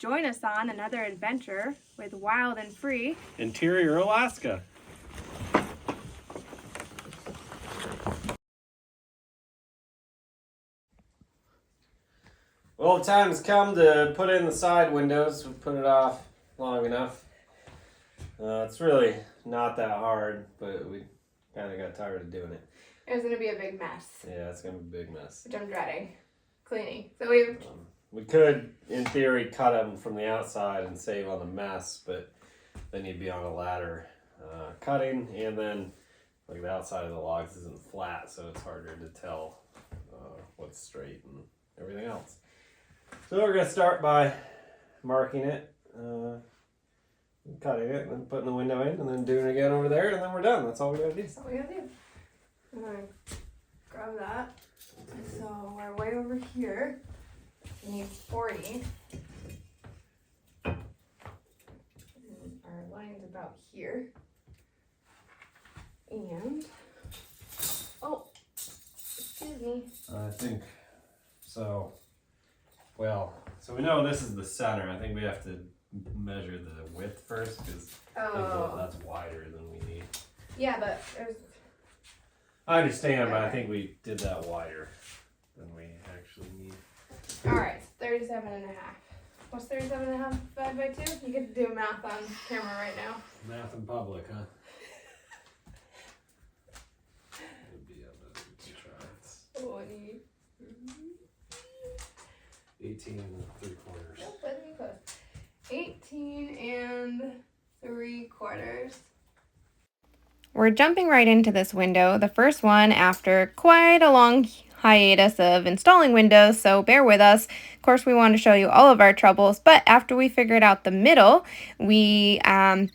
Join us on another adventure with Wild and Free Interior Alaska. Well, the time has come to put in the side windows. We put it off long enough. It's really not that hard, but we kind of got tired of doing it. It was going to be a big mess. Yeah, it's going to be a big mess. Which I'm dreading. Cleaning. So we could, in theory, cut them from the outside and save on the mess, but then you'd be on a ladder cutting, and then like the outside of the logs isn't flat, so it's harder to tell what's straight and everything else. So we're going to start by marking it, cutting it, and then putting the window in, and then doing it again over there, and then we're done. That's all we got to do. That's all we got to do. I'm going to grab that. So we're way over here. We need 40. And our line's about here. And, oh, excuse me. I think so. Well, so we know this is the center. I think we have to measure the width first because that's wider than we need. Yeah, but there's... I understand, but I think we did that wider than we actually need. All right, 37 and a half. What's 37 and a half divided by 2? You get to do math on camera right now. Math in public, huh? It'd be able to try. It's 20. 18 and 3/4. Nope, wasn't even close. 18 and 3/4. We're jumping right into this window, the first one after quite a long hiatus of installing windows, so bear with us. Of course, we want to show you all of our troubles, but after we figured out the middle, we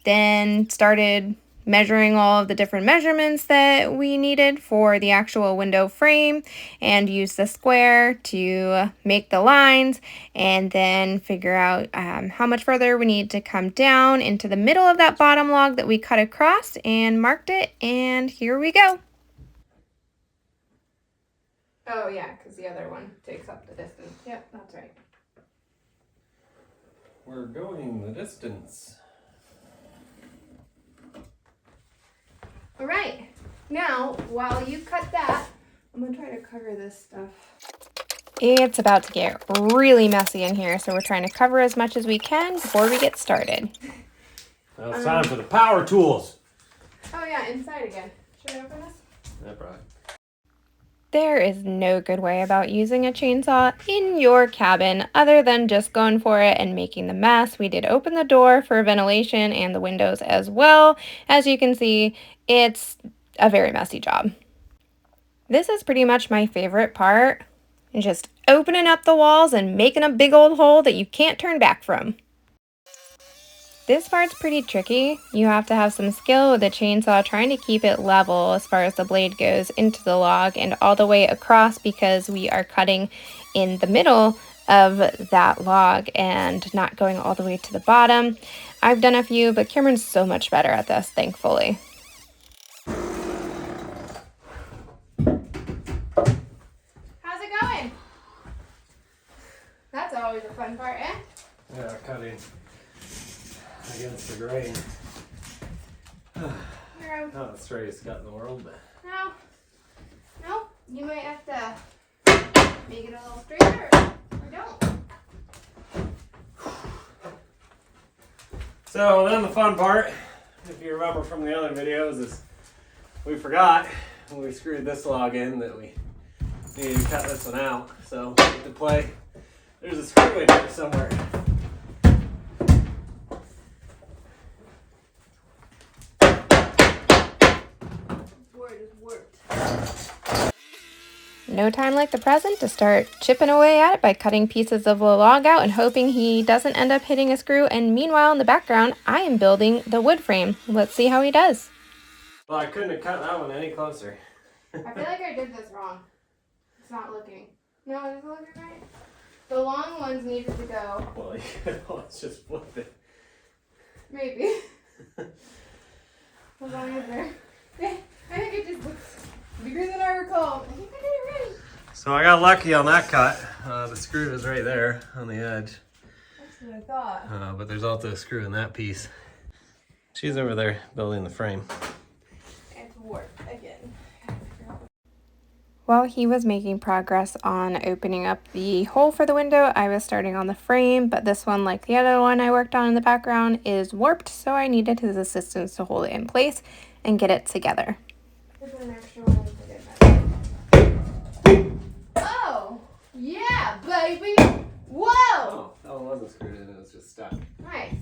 then started measuring all of the different measurements that we needed for the actual window frame and use the square to make the lines and then figure out how much further we need to come down into the middle of that bottom log that we cut across and marked it, and here we go. Oh yeah, because the other one takes up the distance. Yep, that's right. We're going the distance. All right, now while you cut that, I'm gonna try to cover this stuff. It's about to get really messy in here, so we're trying to cover as much as we can before we get started. Now it's time for the power tools. Oh yeah, inside again. Should I open this? Yeah, probably. There is no good way about using a chainsaw in your cabin other than just going for it and making the mess. We did open the door for ventilation and the windows as well. As you can see, it's a very messy job. This is pretty much my favorite part, just opening up the walls and making a big old hole that you can't turn back from. This part's pretty tricky. You have to have some skill with the chainsaw trying to keep it level as far as the blade goes into the log and all the way across because we are cutting in the middle of that log and not going all the way to the bottom. I've done a few, but Cameron's so much better at this, thankfully. How's it going? That's always a fun part, eh? Yeah, cutting against the grain. Not the straightest cut in the world, but... No, you might have to make it a little straighter or don't. So then the fun part, if you remember from the other videos, is we forgot when we screwed this log in that we needed to cut this one out. So to play, there's a screw in here somewhere. No time like the present to start chipping away at it by cutting pieces of the log out and hoping he doesn't end up hitting a screw. And meanwhile, in the background, I am building the wood frame. Let's see how he does. Well, I couldn't have cut that one any closer. I feel like I did this wrong. It's not looking. No, it isn't looking right. The long ones needed to go. Well, you could always just flip it. Maybe. As long as they're... I think it just looks bigger than I recall. I think I did it right. So I got lucky on that cut. The screw is right there on the edge. That's what I thought. But there's also a screw in that piece. She's over there building the frame. It's warped again. While he was making progress on opening up the hole for the window, I was starting on the frame, but this one, like the other one I worked on in the background, is warped, so I needed his assistance to hold it in place and get it together. Oh, yeah, baby! Whoa! Oh, that one wasn't screwed in, it was just stuck. Nice.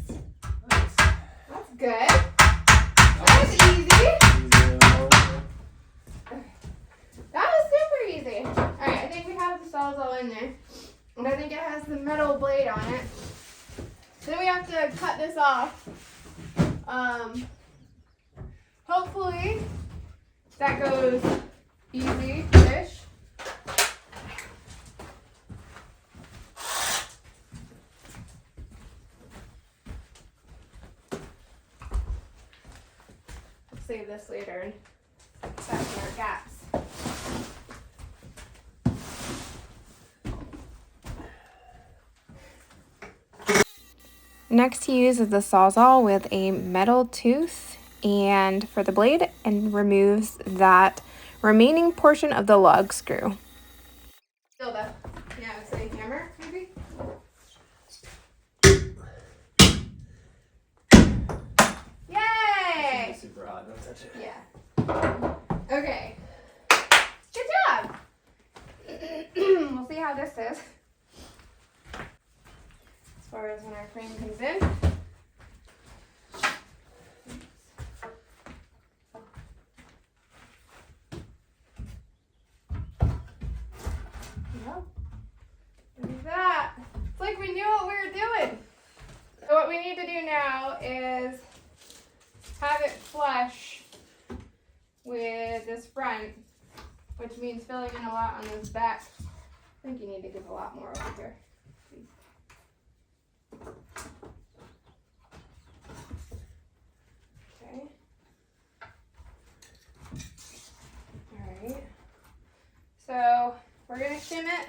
That's good. That was easy. That was super easy. Alright, I think we have the Sawzall in there. And I think it has the metal blade on it. Then we have to cut this off. Hopefully that goes easy-ish. We'll save this later and fasten our gaps. Next, he uses the Sawzall with a metal tooth and for the blade and removes that remaining portion of the lug screw. Still the, yeah, I would say hammer, maybe? Yay! Super hot, don't touch it. Yeah. Okay. Good job! We'll see how this is. As far as when our frame comes in. Yep. Look at that. It's like we knew what we were doing. So what we need to do now is have it flush with this front, which means filling in a lot on this back. I think you need to give a lot more over here. Okay. Alright. So we're going to shim it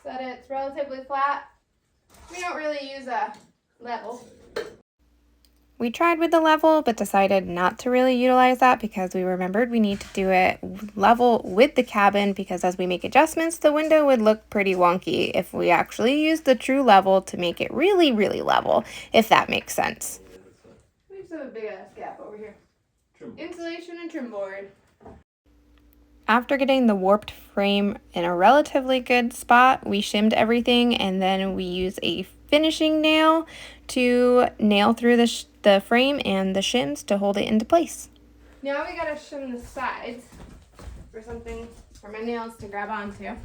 so that it's relatively flat. We don't really use a level. We tried with the level, but decided not to really utilize that because we remembered we need to do it level with the cabin because as we make adjustments, the window would look pretty wonky if we actually used the true level to make it really, really level, if that makes sense. We just have a big ass gap over here. Insulation and trim board. After getting the warped frame in a relatively good spot, we shimmed everything and then we use a finishing nail to nail through the frame and the shims to hold it into place. Now we gotta shim the sides for something for my nails to grab onto.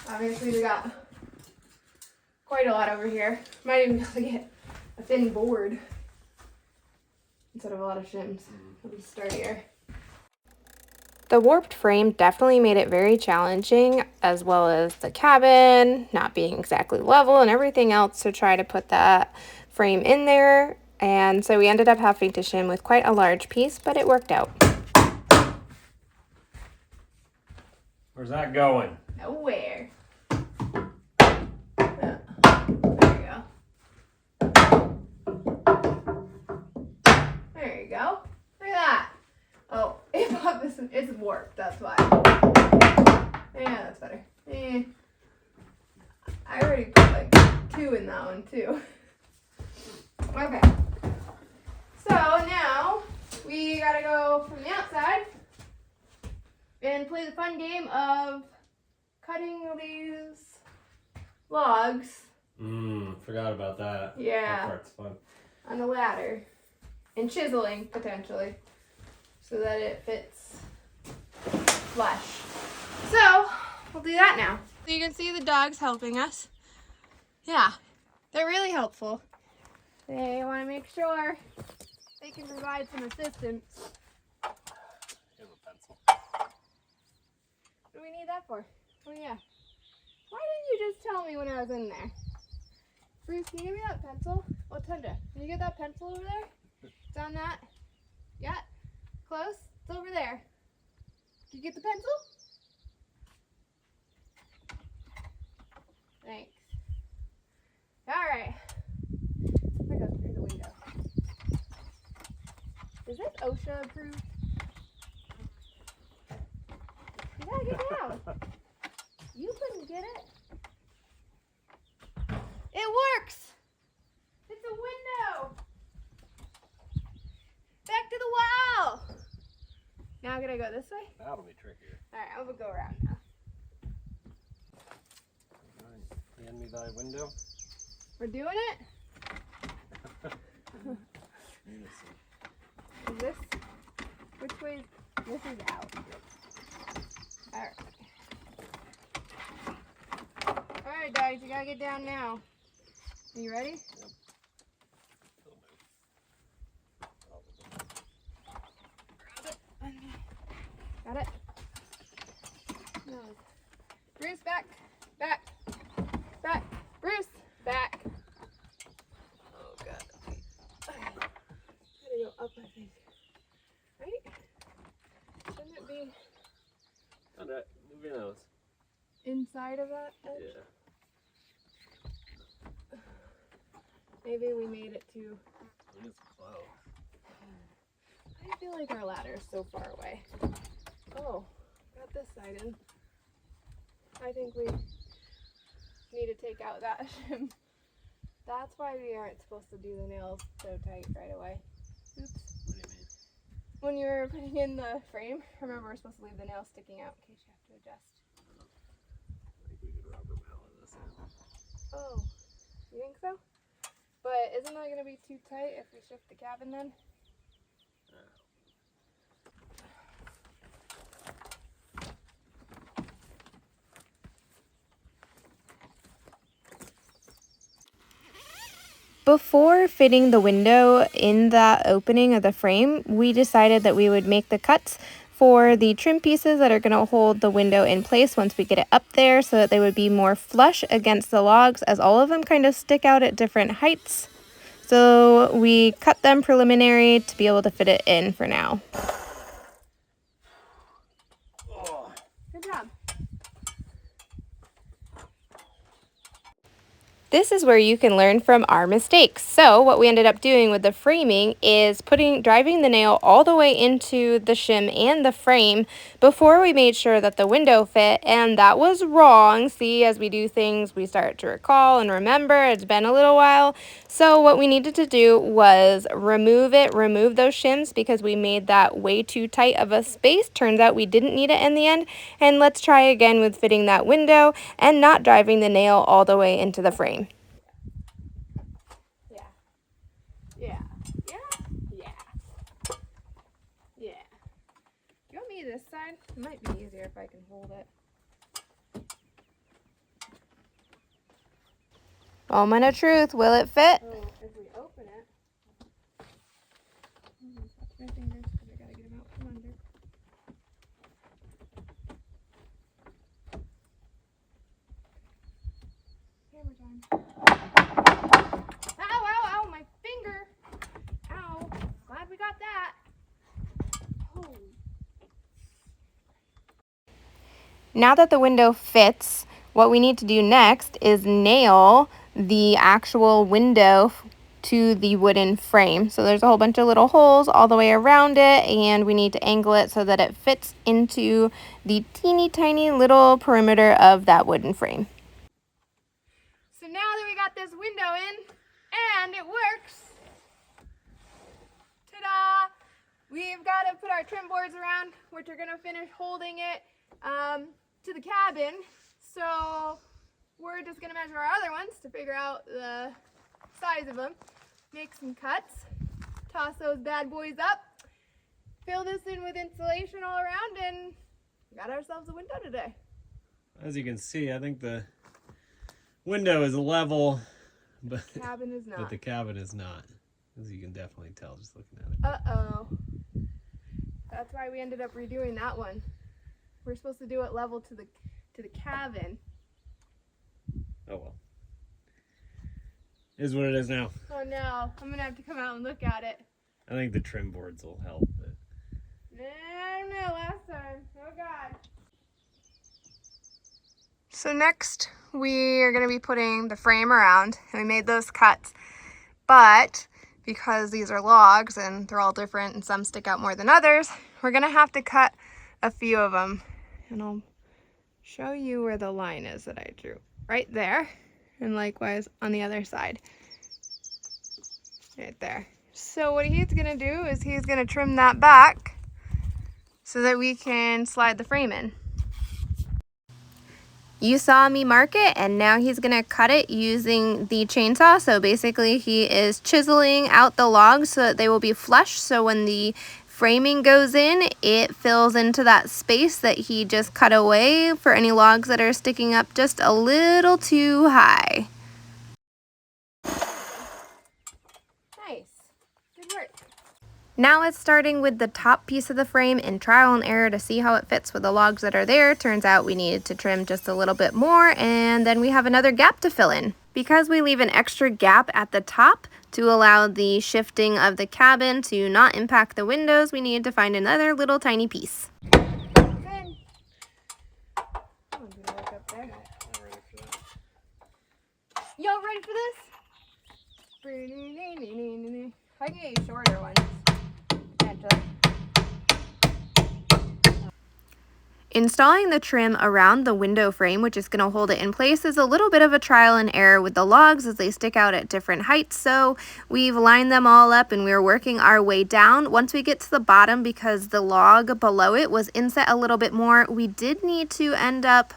Obviously we got quite a lot over here. Might even be able to get a thin board instead of a lot of shims. It'll be sturdier. The warped frame definitely made it very challenging, as well as the cabin not being exactly level and everything else to try to put that frame in there. And so we ended up having to shim with quite a large piece, but it worked out. Where's that going? Nowhere. There you go. There you go. Look at that. Oh, it's warped, that's why. Yeah, that's better. I already put like 2 in that one too. Okay. So now we gotta go from the outside and play the fun game of cutting these logs. Forgot about that. Yeah. That part's fun. On the ladder. And chiseling, potentially. So that it fits flush. So, we'll do that now. So you can see the dogs helping us. Yeah, they're really helpful. They want to make sure they can provide some assistance. Here's a pencil. What do we need that for? Oh yeah. Why didn't you just tell me when I was in there? Bruce, can you give me that pencil? Oh, Tundra, can you get that pencil over there? It's on that. Yeah. Close. It's over there. Did you get the pencil? Thanks. OSHA approved. You gotta get down. You couldn't get it. It works. It's a window. Back to the wall. Now I'm gonna go this way. That'll be trickier. All right, I'm gonna go around now. All right, hand me thy window. We're doing it. Is this? Which way? This is out. All right. All right, dogs, you gotta get down now. Are you ready? Yep. Got it? No. Bruce, back. Back. Back. Bruce, back. Oh, God. Gotta go up, I think. Right? Shouldn't it be Got it. Move your nose. inside of that edge? Yeah. Maybe we made it too. It's close. I feel like our ladder is so far away. Oh, got this side in. I think we need to take out that shim. That's why we aren't supposed to do the nails so tight right away. Oops. What do you mean? When you were putting in the frame, remember we're supposed to leave the nails sticking out in case you have to adjust. I think we could rubber mallet this in. Oh, you think so? But isn't that going to be too tight if we shift the cabin then? Before fitting the window in that opening of the frame, we decided that we would make the cuts for the trim pieces that are going to hold the window in place once we get it up there so that they would be more flush against the logs, as all of them kind of stick out at different heights. So we cut them preliminary to be able to fit it in for now. Good job. This is where you can learn from our mistakes. So what we ended up doing with the framing is driving the nail all the way into the shim and the frame before we made sure that the window fit, and that was wrong. See, as we do things, we start to recall and remember. It's been a little while. So what we needed to do was remove those shims because we made that way too tight of a space. Turns out we didn't need it in the end. And let's try again with fitting that window and not driving the nail all the way into the frame. This side? It might be easier if I can hold it. Moment of truth, will it fit? Oh, if we open it. Touch my fingers because I gotta get them out from under. Hammer time. Ow, ow, ow, my finger! Ow. Glad we got that. Holy. Now that the window fits, what we need to do next is nail the actual window to the wooden frame. So there's a whole bunch of little holes all the way around it, and we need to angle it so that it fits into the teeny tiny little perimeter of that wooden frame. So now that we got this window in and it works, ta-da! We've got to put our trim boards around, which are going to finish holding it to the cabin. So we're just going to measure our other ones to figure out the size of them, make some cuts, toss those bad boys up, fill this in with insulation all around, and we got ourselves a window today. As you can see, I think the window is level, but the cabin is not. But the cabin is not, as you can definitely tell just looking at it. Uh-oh. That's why we ended up redoing that one. We're supposed to do it level to the cabin. Oh well. Is what it is now. Oh no, I'm gonna have to come out and look at it. I think the trim boards will help, but I don't know, last time. Oh God. So next we are gonna be putting the frame around, and we made those cuts. But because these are logs and they're all different and some stick out more than others, we're gonna have to cut a few of them. And I'll show you where the line is that I drew. Right there, and likewise on the other side. Right there. So what he's gonna do is he's gonna trim that back so that we can slide the frame in. You saw me mark it, and now he's gonna cut it using the chainsaw. So basically he is chiseling out the logs so that they will be flush, so when the framing goes in, it fills into that space that he just cut away for any logs that are sticking up just a little too high. Nice, good work. Now it's starting with the top piece of the frame and trial and error to see how it fits with the logs that are there. Turns out we needed to trim just a little bit more, and then we have another gap to fill in. Because we leave an extra gap at the top to allow the shifting of the cabin to not impact the windows, we needed to find another little tiny piece. Y'all ready for this? I can get you shorter ones. Installing the trim around the window frame, which is going to hold it in place, is a little bit of a trial and error with the logs as they stick out at different heights. So we've lined them all up and we're working our way down. Once we get to the bottom, because the log below it was inset a little bit more, we did need to end up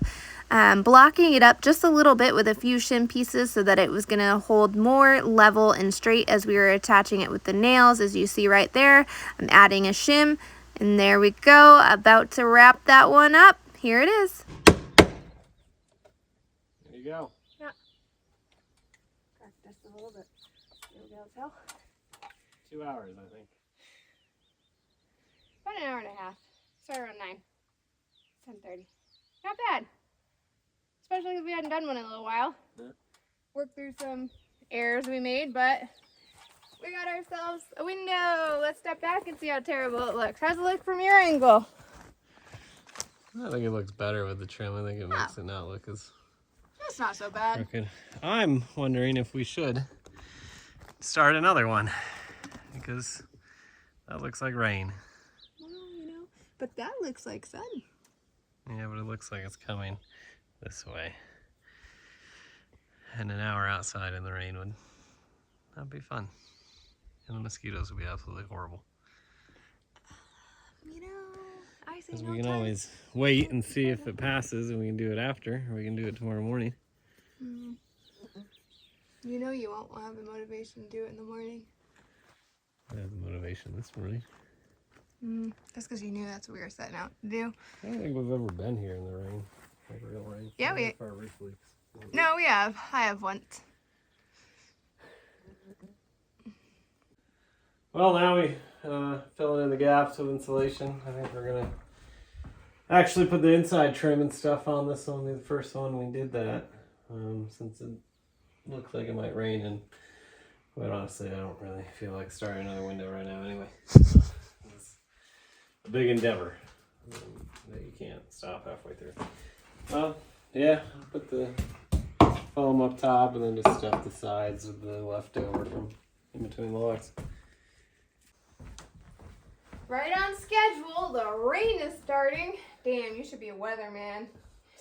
blocking it up just a little bit with a few shim pieces so that it was going to hold more level and straight as we were attaching it with the nails. As you see right there, I'm adding a shim. And there we go, about to wrap that one up. Here it is. There you go. Yeah. Crack this a little bit. You'll be able to tell. 2 hours, I think. About an hour and a half. Started around 9. 10:30. Not bad. Especially because we hadn't done one in a little while. Yeah. Worked through some errors we made, but we got ourselves a window. Let's step back and see how terrible it looks. How's it look from your angle? I think it looks better with the trim. I think it makes it not look as... That's not so bad. crooked. I'm wondering if we should start another one, because that looks like rain. Well, you know, but that looks like sun. Yeah, but it looks like it's coming this way. And an hour outside in the rain would not be fun. And the mosquitoes would be absolutely horrible. You know, I say Because no we can time. always wait and see if it passes, and we can do it after, or we can do it tomorrow morning. You know you won't have the motivation to do it in the morning. I had the motivation this morning. That's because you knew that's what we were setting out to do. I don't think we've ever been here in the rain, like real rain. Yeah, Not if our roof leaks. No, we have. I have once. Well, now we filling in the gaps with insulation. I think we're gonna actually put the inside trim and stuff on this one. The first one we did that, since it looks like it might rain, and quite honestly, I don't really feel like starting another window right now anyway. So it's a big endeavor that you can't stop halfway through. Well, yeah, put the foam up top and then just stuff the sides with the leftover from in between the logs. Right on schedule. The rain is starting. Damn, you should be a weatherman.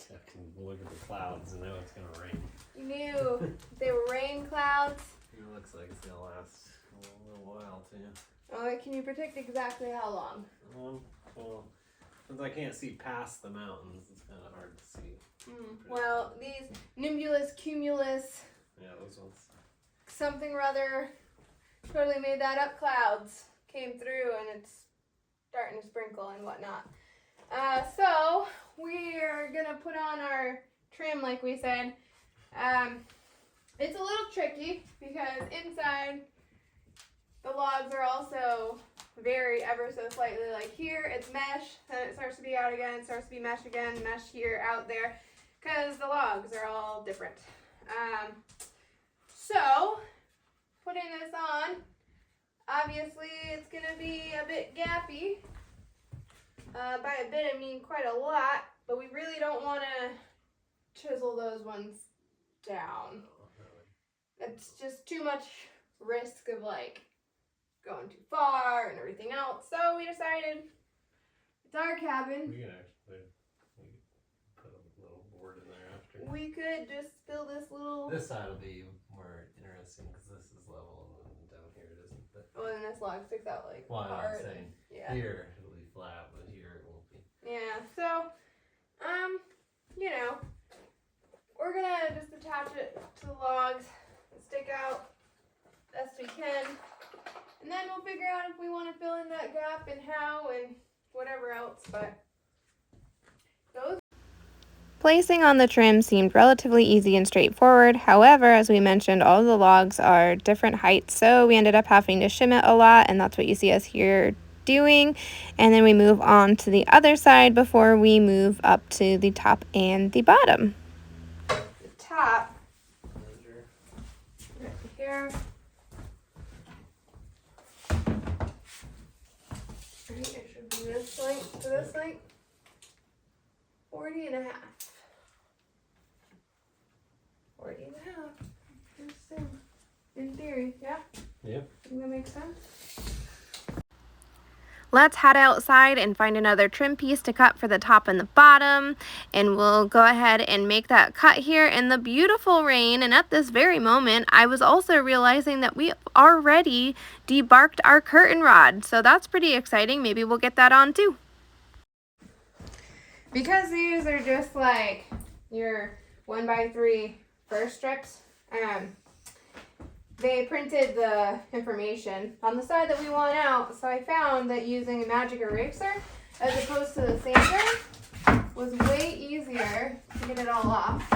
I can look at the clouds and know it's gonna rain. You knew they were rain clouds. It looks like it's gonna last a little while too. Oh, can you predict exactly how long? Well, since I can't see past the mountains, it's kind of hard to see. Well, these nimbulus, cumulus, Yeah, those ones. something or other, totally made that up clouds came through, and it's starting to sprinkle and whatnot. So we are gonna put on our trim like we said. It's a little tricky because inside the logs are also vary ever so slightly. Like here it's mesh, then it starts to be out again, it starts to be mesh again, mesh here, out there, because the logs are all different. So putting this on, obviously it's gonna be a bit gappy. By a bit I mean quite a lot, but we really don't want to chisel those ones down. It's just too much risk of like going too far and everything else. So we decided it's our cabin. We can actually put a little board in there after. We could just build this little. This side will be more interesting because this is level and then down here it isn't. But well, then this log sticks out like well, hard. I'm saying Yeah. here it'll be flat, but here it won't be. Yeah. So, you know, we're gonna just attach it to the logs and stick out best we can, and then we'll figure out if we want to fill in that gap and how and whatever else. But those. Placing on the trim seemed relatively easy and straightforward. However, as we mentioned, all of the logs are different heights, so we ended up having to shim it a lot, and that's what you see us here doing. And then we move on to the other side before we move up to the top and the bottom. The top right here. Right, it should be this length to this length. 40 and a half. 40 and a half. In theory, yeah? Yeah. Think that makes sense? Let's head outside and find another trim piece to cut for the top and the bottom, and we'll go ahead and make that cut here in the beautiful rain. And at this very moment, I was also realizing that we already debarked our curtain rod, so that's pretty exciting. Maybe we'll get that on too. Because these are just like your 1x3 fur strips, they printed the information on the side that we want out, so I found that using a magic eraser as opposed to the sander was way easier to get it all off.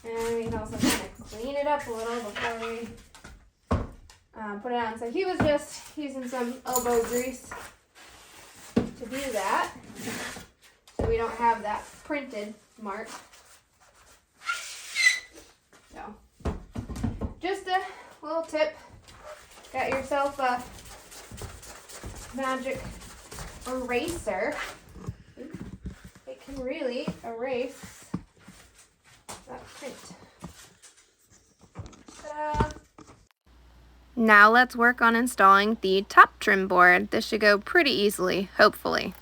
And we can also kind of clean it up a little before we put it on. So he was just using some elbow grease to do that, so we don't have that printed mark. So, just a little tip, get yourself a magic eraser. It can really erase that print. Ta-da! Now let's work on installing the top trim board. This should go pretty easily, hopefully.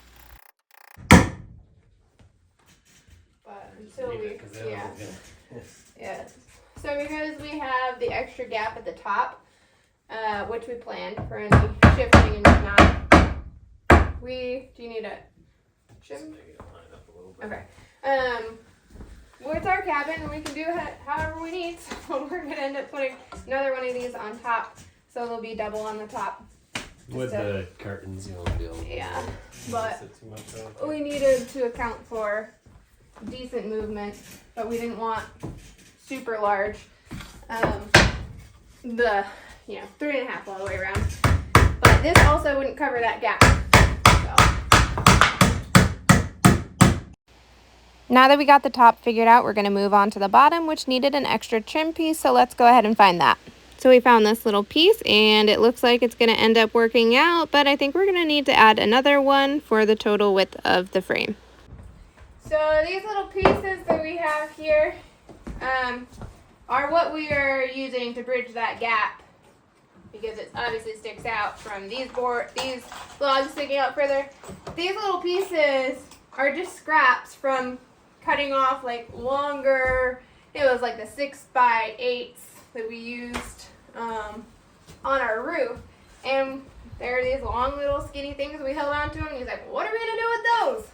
But until yeah. So because we have the extra gap at the top, which we planned for any shifting and whatnot, do you need a trim? Okay. Well, it's our cabin and we can do it however we need, so we're gonna end up putting another one of these on top, so they'll be double on the top. With the curtains, you won't be able to. Yeah, but too much on. We needed to account for decent movement, but we didn't want super large. The 3.5 all the way around. But this also wouldn't cover that gap. So. Now that we got the top figured out, we're going to move on to the bottom, which needed an extra trim piece. So let's go ahead and find that. So we found this little piece, and it looks like it's going to end up working out, but I think we're going to need to add another one for the total width of the frame. So these little pieces that we have here are what we are using to bridge that gap, because it obviously sticks out from these logs sticking out further. These little pieces are just scraps from cutting off like longer, it was like the 6x8s that we used on our roof, and there are these long little skinny things we held on to, and he's like, what are we gonna do with those?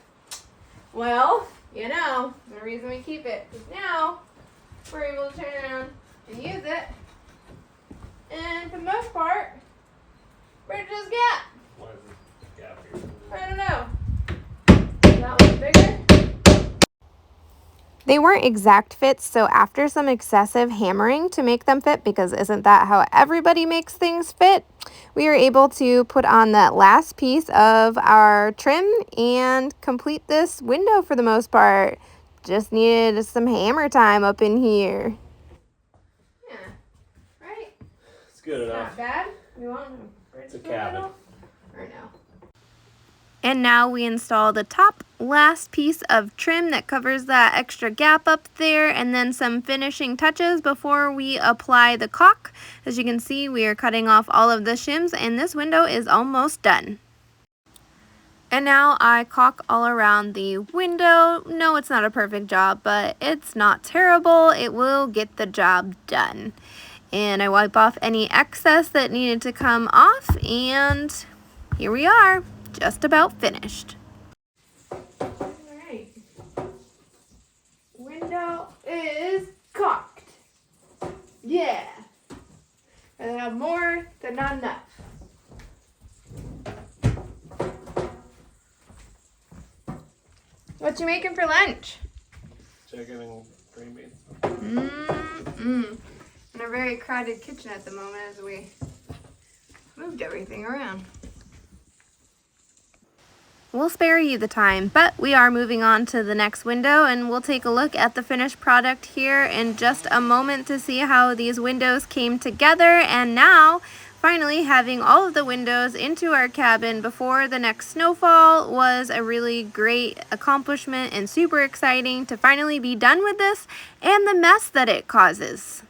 Well, the reason we keep it is now we're able to turn around and use it, and for the most part, bridge this gap. Why is this gap here? I don't know. That one's bigger. They weren't exact fits, so after some excessive hammering to make them fit, because isn't that how everybody makes things fit, we were able to put on that last piece of our trim and complete this window for the most part. Just needed some hammer time up in here. Yeah, right? It's good enough. Not bad. We want to bridge It's a the cabin. middle? Or no? And now we install the top last piece of trim that covers that extra gap up there, and then some finishing touches before we apply the caulk. As you can see, we are cutting off all of the shims and this window is almost done. And now I caulk all around the window. No, it's not a perfect job, but it's not terrible. It will get the job done. And I wipe off any excess that needed to come off, and here we are, just about finished. Alright, window is caulked. Yeah, I have more than not enough. What you making for lunch? Chicken and green beans. In a very crowded kitchen at the moment as we moved everything around. We'll spare you the time, but we are moving on to the next window, and we'll take a look at the finished product here in just a moment to see how these windows came together. And now, finally having all of the windows into our cabin before the next snowfall was a really great accomplishment and super exciting to finally be done with this and the mess that it causes.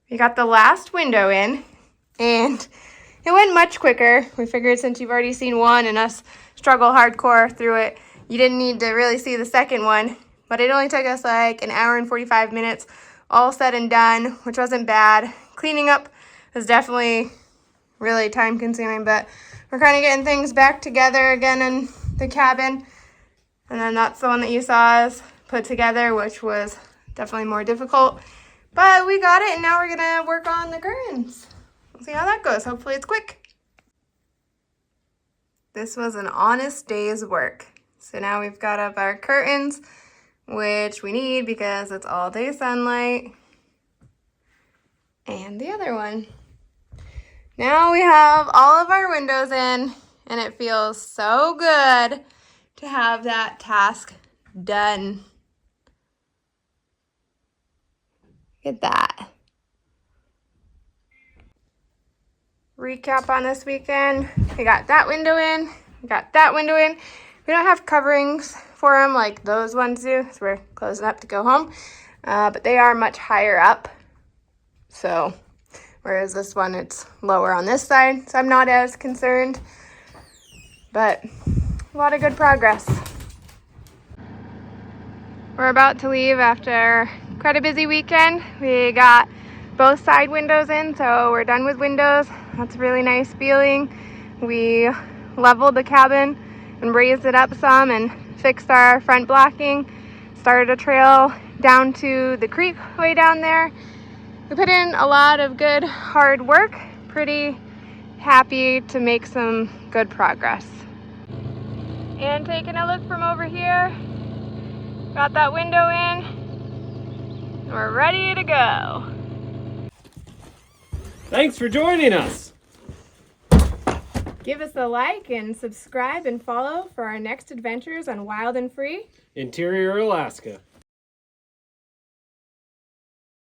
We got the last window in, and it went much quicker. We figured since you've already seen one and us struggle hardcore through it, you didn't need to really see the second one. But it only took us like an hour and 45 minutes, all said and done, which wasn't bad. Cleaning up was definitely really time consuming, but we're kind of getting things back together again in the cabin. And then that's the one that you saw us put together, which was definitely more difficult. But we got it, and now we're gonna work on the curtains. We'll see how that goes. Hopefully it's quick. This was an honest day's work. So now we've got up our curtains, which we need because it's all day sunlight. And the other one. Now we have all of our windows in, and it feels so good to have that task done. Look at that. Recap on this weekend. We got that window in. We got that window in. We don't have coverings for them like those ones do, so we're closing up to go home. But they are much higher up. So, whereas this one, it's lower on this side, so I'm not as concerned. But a lot of good progress. We're about to leave after quite a busy weekend. We got both side windows in, so we're done with windows. That's a really nice feeling. We leveled the cabin and raised it up some and fixed our front blocking. Started a trail down to the creek way down there. We put in a lot of good hard work. Pretty happy to make some good progress. And taking a look from over here, got that window in. We're ready to go. Thanks for joining us. Give us a like and subscribe and follow for our next adventures on Wild and Free Interior Alaska.